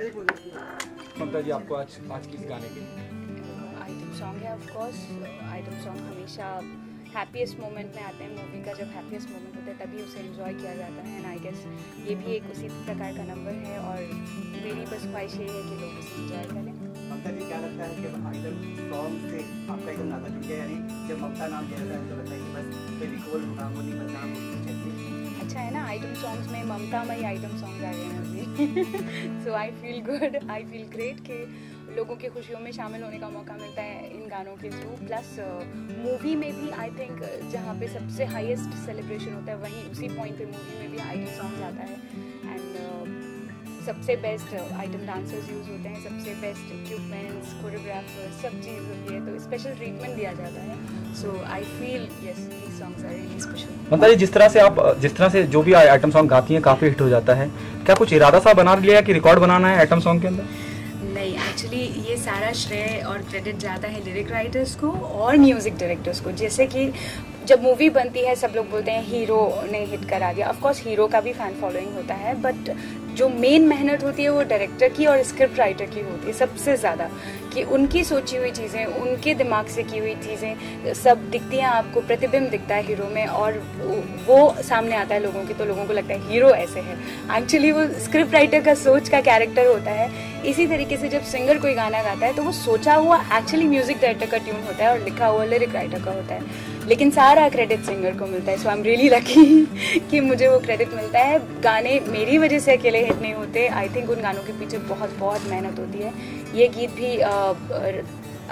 ममता जी, आपको आज की इस गाने के आइटम सॉन्ग है ऑफ कोर्स। आइटम सॉन्ग हमेशा हैप्पीएस्ट मोमेंट में आते हैं। मूवी का जब हैप्पीएस्ट मोमेंट होता है तभी उसे एंजॉय किया जाता है। एंड आई गेस ये भी एक उसी प्रकार का नंबर है और मेरी बस ख्वाहिश ये है कि लोग उसे एंजॉय करें। ममता जी, क्या लगता है कि आइटम सॉन्ग से आपका एकदम नाता जुड़ गया, यानी जब ममता नाम लिया जाता है तो लगता है कि बस फेविकोल नाम होनी बदनाम होनी। अच्छा है ना, आइटम सॉन्ग्स में ममतामयी आइटम सॉन्ग आ गए हैं अभी। So I feel good, I feel great कि लोगों की खुशियों में शामिल होने का मौका मिलता है इन गानों के थ्रू। प्लस मूवी में भी आई थिंक जहाँ पे सबसे हाईएस्ट सेलिब्रेशन होता है वहीं उसी पॉइंट पे मूवी में भी आइटम सॉन्ग आता है। एंड सबसे बेस्ट आइटम डांसर्स यूज़ होते हैं, सबसे बेस्ट इक्विपमेंट्स, कोरियोग्राफर्स, सब चीज़ होती है, तो स्पेशल ट्रीटमेंट दिया जाता है। So I feel yes, these songs are really special. Mamta ji, जिस तरह से जो भी आइटम सॉन्ग गाती हैं काफ़ी हिट हो जाता है, क्या कुछ इरादा सा बना लिया कि रिकॉर्ड बनाना है आइटम सॉन्ग के अंदर? नहीं, एक्चुअली ये सारा श्रेय और क्रेडिट जाता है लिरिक राइटर्स को और म्यूज़िक डायरेक्टर्स को। जैसे कि जब मूवी बनती है सब लोग बोलते हैं हीरो ने हिट करा दिया। ऑफ कोर्स हीरो का भी फैन फॉलोइंग होता है, बट जो मेन मेहनत होती है वो डायरेक्टर की और स्क्रिप्ट राइटर की होती है सबसे ज़्यादा, कि उनकी सोची हुई चीज़ें, उनके दिमाग से की हुई चीज़ें सब दिखती हैं आपको, प्रतिबिंब दिखता है हीरो में और वो सामने आता है लोगों की, तो लोगों को लगता है हीरो ऐसे है। एक्चुअली वो स्क्रिप्ट राइटर का सोच का कैरेक्टर होता है। इसी तरीके से जब सिंगर कोई गाना गाता है तो वो सोचा हुआ एक्चुअली म्यूजिक डायरेक्टर का ट्यून होता है और लिखा हुआ लिरिक राइटर का होता है, लेकिन सारा क्रेडिट सिंगर को मिलता है। So I am really lucky कि मुझे वो क्रेडिट मिलता है। गाने मेरी वजह से अकेले हिट नहीं होते, आई थिंक उन गानों के पीछे बहुत बहुत मेहनत होती है। ये गीत भी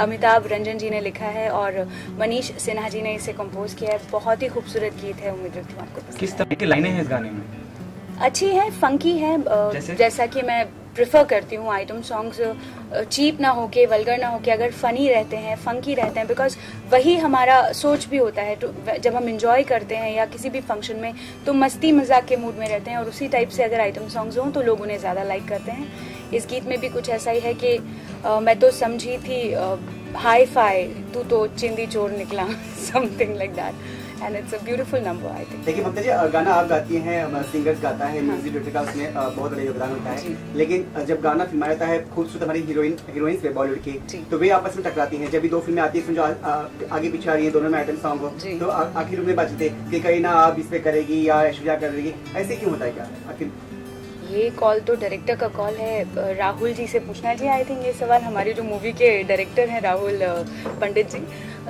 अमिताभ रंजन जी ने लिखा है और मनीष सिन्हा जी ने इसे कंपोज किया है। बहुत ही खूबसूरत गीत है, उम्मीद रखती हूँ आपको पसंद। किस तरह की लाइनें हैं इस गाने में? अच्छी है, फंकी है, जैसा कि मैं प्रेफर करती हूँ। आइटम सॉन्ग्स चीप ना होके, वल्गर ना होके, अगर फ़नी रहते हैं, फंकी रहते हैं, बिकॉज वही हमारा सोच भी होता है। जब हम इंजॉय करते हैं या किसी भी फंक्शन में तो मस्ती मजाक के मूड में रहते हैं और उसी टाइप से अगर आइटम सॉन्ग्स हों तो लोग उन्हें ज़्यादा लाइक करते हैं। इस गीत में भी कुछ ऐसा ही है कि मैं तो समझी थी हाई फाई, तू तो चिंदी चोर निकला, something like that. And it's a beautiful number, I think. देखिए ममता जी, गाना आप गाती हैं, सिंगर्स गाता है, म्यूजिक डायरेक्टर का उसमें बहुत बड़ा योगदान होता है, लेकिन जब गाना फिल्माया जाता है खूबसूरत हमारी हीरोइंस पे बॉलीवुड की, तो वे आपस में टकराती हैं। जब भी दो फिल्में आती है, जो आगे पीछे आ रही है, दोनों में आइटम सॉन्ग हो, तो आखिर में बात चलती है कि करीना आप इस पे करेगी या ऐश्वर्या करेगी, ऐसे क्यों होता है? क्या आखिर ये कॉल तो डायरेक्टर का कॉल है, राहुल जी से पूछना जी। आई थिंक ये सवाल हमारे जो मूवी के डायरेक्टर हैं राहुल पंडित जी,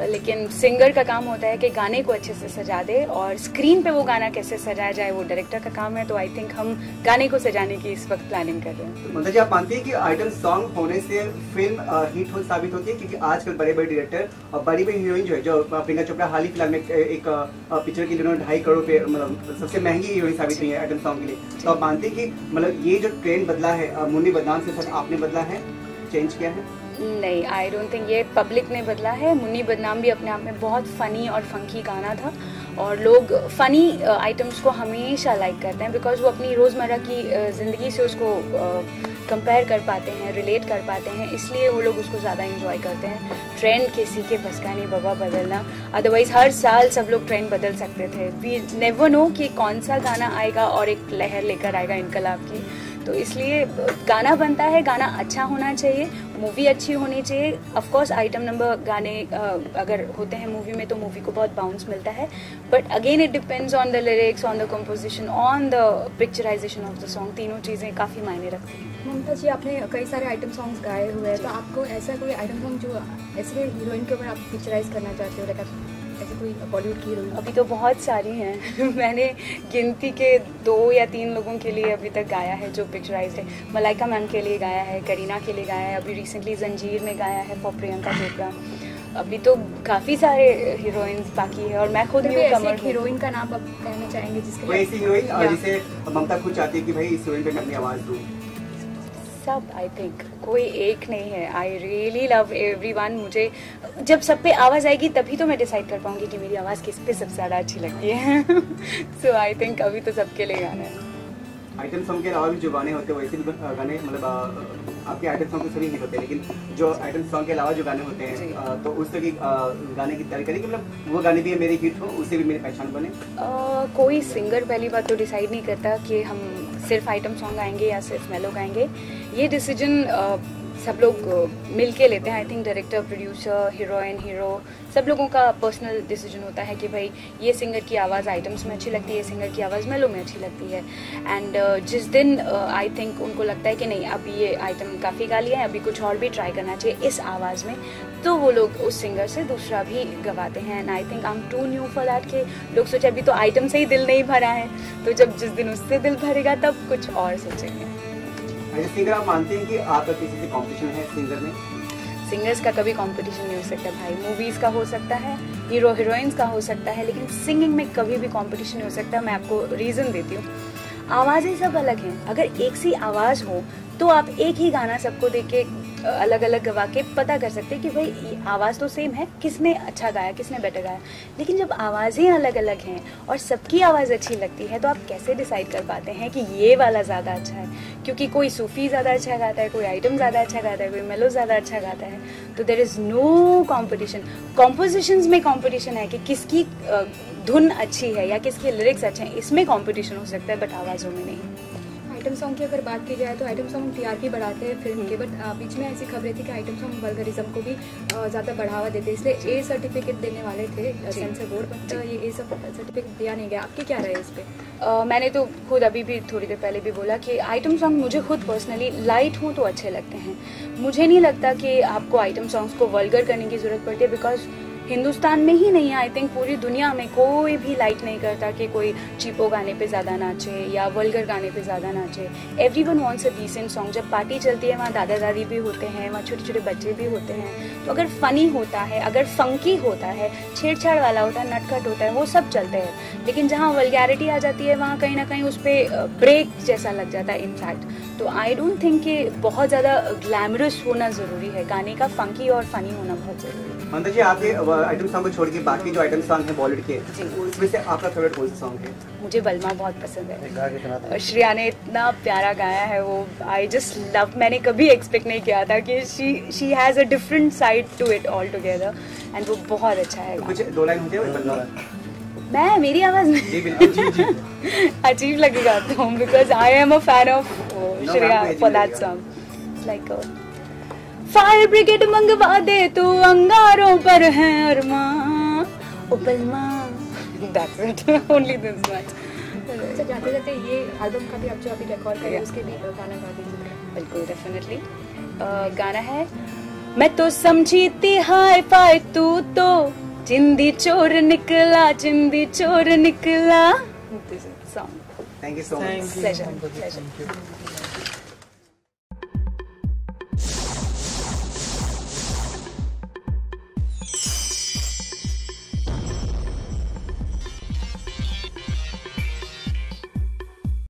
लेकिन सिंगर का काम होता है कि गाने को अच्छे से सजा दे और स्क्रीन पे वो गाना कैसे सजाया जाए वो डायरेक्टर का काम है। तो आई थिंक हम गाने को सजाने की इस वक्त प्लानिंग कर रहे हैं। ममता जी, आप मानती हैं कि आइटम सॉन्ग होने से फिल्म हिट साबित होती है? क्योंकि आजकल बड़े बड़े डायरेक्टर और बड़ी बड़ी हीरोइन जो है, जो प्रियंका चोपड़ा हाल ही फिलहाल में एक पिक्चर के लिए उन्होंने 2.5 करोड़ पे, मतलब सबसे महंगी हीरोइन साबित हुई है आइटम सॉन्ग के लिए। तो आप मानते हैं कि मतलब ये जो ट्रेंड बदला है, मुन्नी बदनाम से सर आपने बदला है, चेंज किया है? नहीं, आई डोंट थिंक ये पब्लिक ने बदला है। मुन्नी बदनाम भी अपने आप में बहुत फ़नी और फंकी गाना था और लोग फ़नी आइटम्स को हमेशा लाइक करते हैं बिकॉज वो अपनी रोज़मर्रा की ज़िंदगी से उसको कंपेयर कर पाते हैं, रिलेट कर पाते हैं, इसलिए वो लोग उसको ज़्यादा इंजॉय करते हैं। ट्रेंड किसी के बस का नहीं बाबा बदलना, अदरवाइज़ हर साल सब लोग ट्रेंड बदल सकते थे। वी नेवर नो कि कौन सा गाना आएगा और एक लहर लेकर आएगा इनकलाब की। तो इसलिए गाना बनता है, गाना अच्छा होना चाहिए, मूवी अच्छी होनी चाहिए। ऑफ कोर्स आइटम नंबर गाने अगर होते हैं मूवी में तो मूवी को बहुत बाउंस मिलता है, but again it depends on the lyrics, on the composition, on the picturization of the song. तीनों चीज़ें काफ़ी मायने रखती हैं। ममता जी, आपने कई सारे आइटम सॉन्ग्स गाए हुए हैं, तो आपको ऐसा कोई आइटम सॉन्ग जो ऐसे हीरोइन के ऊपर आप पिक्चराइज करना चाहते हो, ऐसे कोई बॉलीवुड की हीरोइन? अभी तो बहुत सारी हैं मैंने गिनती के 2 या 3 लोगों के लिए अभी तक गाया है जो पिक्चराइज्ड है। मलाइका मैम के लिए गाया है, करीना के लिए गाया है, अभी रिसेंटली जंजीर में गाया है फॉर प्रियंका चोपड़ा। अभी तो काफ़ी सारे हीरोइंस बाकी है और मैं खुद न्यू कमर। हीरोइन का नाम आप कहना चाहेंगे जिसके ऐसी हीरोइन जिसे ममता खुद चाहती है कि भाई इस हीरोइन पे मैं अपनी आवाज़ दूँ? सब, आई थिंक कोई एक नहीं है। I really love everyone. मुझे जब सब पे आवाज़ आएगी तभी तो मैं डिसाइड कर पाऊंगी कि मेरी आवाज़ किस पे सबसे ज़्यादा अच्छी लगती है। सो आई थिंक अभी तो सबके लिए गाना है। आइटम सॉन्ग के अलावा भी जो गाने होते हैं वैसे भी गाने मतलब आपके आइटम सॉन्ग तो सभी हिट होते हैं, लेकिन जो आइटम सॉन्ग के अलावा जो गाने होते हैं तो उस तरह की गाने की तैयारी करें कि मतलब वो गाने भी मेरे हिट हो, उससे भी मेरी पहचान बने? कोई सिंगर पहली बात तो डिसाइड नहीं करता कि हम सिर्फ आइटम सॉन्ग गाएंगे या सिर्फ मेलो गाएंगे। ये डिसीजन सब लोग मिल के लेते हैं। I think director, producer, heroine, hero सब लोगों का पर्सनल डिसीजन होता है कि भाई ये सिंगर की आवाज़ आइटम्स में अच्छी लगती है, ये सिंगर की आवाज़ मेलो में अच्छी लगती है। एंड जिस दिन आई थिंक उनको लगता है कि नहीं अब ये आइटम काफ़ी गा लिया है, अभी कुछ और भी ट्राई करना चाहिए इस आवाज़ में, तो वो लोग उस सिंगर से दूसरा भी गवाते हैं। And I think I am too new for that कि लोग सोचे अभी तो आइटम से ही दिल नहीं भरा है, तो जब जिस दिन उससे दिल भरेगा तब कुछ और सोचेंगे। सिंगर आप मानते हैं कि आपका किसी से कंपटीशन है सिंगर में? सिंगर्स का कभी कंपटीशन नहीं हो सकता भाई। मूवीज़ का हो सकता है, हीरो हीरोइंस का हो सकता है, लेकिन सिंगिंग में कभी भी कंपटीशन नहीं हो सकता। मैं आपको रीज़न देती हूँ। आवाज़ें सब अलग हैं। अगर एक सी आवाज़ हो तो आप एक ही गाना सबको देख के अलग अलग गवा के पता कर सकते हैं कि भाई आवाज़ तो सेम है, किसने अच्छा गाया, किसने बेटर गाया। लेकिन जब आवाज़ें अलग अलग हैं और सबकी आवाज़ अच्छी लगती है तो आप कैसे डिसाइड कर पाते हैं कि ये वाला ज़्यादा अच्छा है? क्योंकि कोई सूफी ज़्यादा अच्छा गाता है, कोई आइटम ज़्यादा अच्छा गाता है, कोई मेलो ज़्यादा अच्छा गाता है। तो there is no competition. Compositions में कॉम्पिटिशन है कि किसकी धुन अच्छी है या किसके लिरिक्स अच्छे हैं, इसमें कॉम्पिटिशन हो सकता है, बट आवाज़ों में नहीं। आइटम सॉन्ग की अगर बात की जाए तो आइटम सॉन्ग टीआरपी बढ़ाते हैं फिल्म के, बट बीच में ऐसी खबरें थी कि आइटम सॉन्ग वल्गरिज्म को भी ज़्यादा बढ़ावा देते, इसलिए ए सर्टिफिकेट देने वाले थे सेंसर बोर्ड, बट ये ए सर्टिफिकेट दिया नहीं गया। आपकी क्या राय है इस पर? मैंने तो खुद अभी भी थोड़ी देर पहले भी बोला कि आइटम सॉन्ग मुझे खुद पर्सनली लाइट हों तो अच्छे लगते हैं। मुझे नहीं लगता कि आपको आइटम सॉन्ग्स को वल्गर करने की ज़रूरत पड़ती है, बिकॉज हिंदुस्तान में ही नहीं, आई थिंक पूरी दुनिया में कोई भी लाइक नहीं करता कि कोई चीपो गाने पे ज़्यादा नाचे या वल्गर गाने पे ज़्यादा नाचे। Everyone wants a decent song. जब पार्टी चलती है वहाँ दादा दादी भी होते हैं, वहाँ छोटे छोटे बच्चे भी होते हैं, तो अगर फ़नी होता है, अगर फंकी होता है, छेड़छाड़ वाला होता है, नटखट होता है, वो सब चलते हैं। लेकिन जहाँ वल्गैरिटी आ जाती है वहाँ कहीं ना कहीं उस पर ब्रेक जैसा लग जाता है इनफैक्ट। तो आई डोंट थिंक कि बहुत ज़्यादा ग्लैमरस होना ज़रूरी है, गाने का फंकी और फ़नी होना बहुत ज़रूरी है। मंदा जी, आपके आइटम सॉन्ग को छोड़ के बाकी जो आइटम सॉन्ग है बॉलीवुड के, उसमें से आपका फेवरेट कौन सा सॉन्ग है? मुझे बलमा बहुत पसंद है। श्रेया ने इतना प्यारा गाया है वो, आई जस्ट लव। मैंने कभी एक्सपेक्ट नहीं किया था कि she has a different side to it all together, and वो बहुत अच्छा है। तो कुछ दो लाइन होती है मैं मेरी आवाज़ में अजीब लगेगा तो, because I am a fan of Shreya for that song. Like fire brigade मंगवा दे तू अंगारों पर है अरमां ओ बलमा, that's it, only this much. अच्छा, जाते जाते ये एल्बम का भी आप जो अभी रिकॉर्ड करें उसके भी गाना गा दीजिए। बिल्कुल, डेफिनेटली। गाना है मैं तो समझी थी हाय फाय, तू तो चिंदी चोर निकला, चिंदी चोर निकला। This is song. Thank you so much. Pleasure.